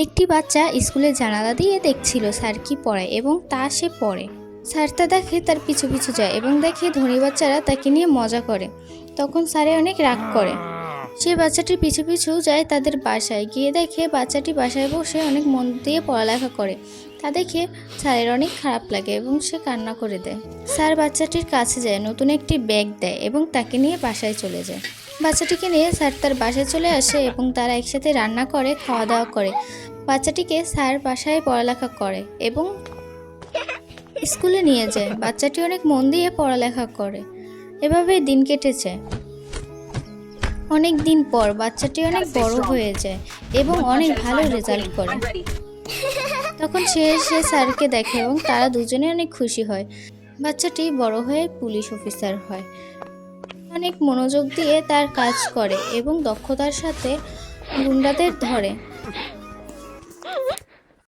একটি বাচ্চা স্কুলের জানালা দিয়ে দেখছিল স্যার কি পড়ায় এবং তা সে পড়ে। স্যার তা দেখে তার পিছু পিছু যায় এবং দেখে ধনী বাচ্চারা তাকে নিয়ে মজা করে। তখন স্যারে অনেক রাগ করে। সে বাচ্চাটির পিছু পিছু যায় তাদের বাসায়, গিয়ে দেখে বাচ্চাটি বাসায় বসে অনেক মন দিয়ে পড়ালেখা করে। তা দেখে স্যারের অনেক খারাপ লাগে এবং সে কান্না করে দেয়। স্যার বাচ্চাটির কাছে যায়, নতুন একটি ব্যাগ দেয় এবং তাকে নিয়ে বাসায় চলে যায়। বাচ্চাটিকে নিয়ে স্যার তার বাসায় চলে আসে এবং তারা একসাথে রান্না করে, খাওয়া দাওয়া করে। বাচ্চাটিকে স্যার বাসায় পড়ালেখা করে এবং স্কুলে নিয়ে যায়। বাচ্চাটি অনেক মন দিয়ে পড়ালেখা করে। এভাবেই দিন কেটেছে। অনেক দিন পর বাচ্চাটি অনেক বড় হয়ে যায় এবং অনেক ভালো রেজাল্ট করে। তখন সে স্যারকে দেখে এবং তারা দুজনে অনেক খুশি হয়। বাচ্চাটি বড় হয়ে পুলিশ অফিসার হয়। অনেক মনোযোগ দিয়ে তার কাজ করে এবং দক্ষতার সাথে গুন্ডাদের ধরে।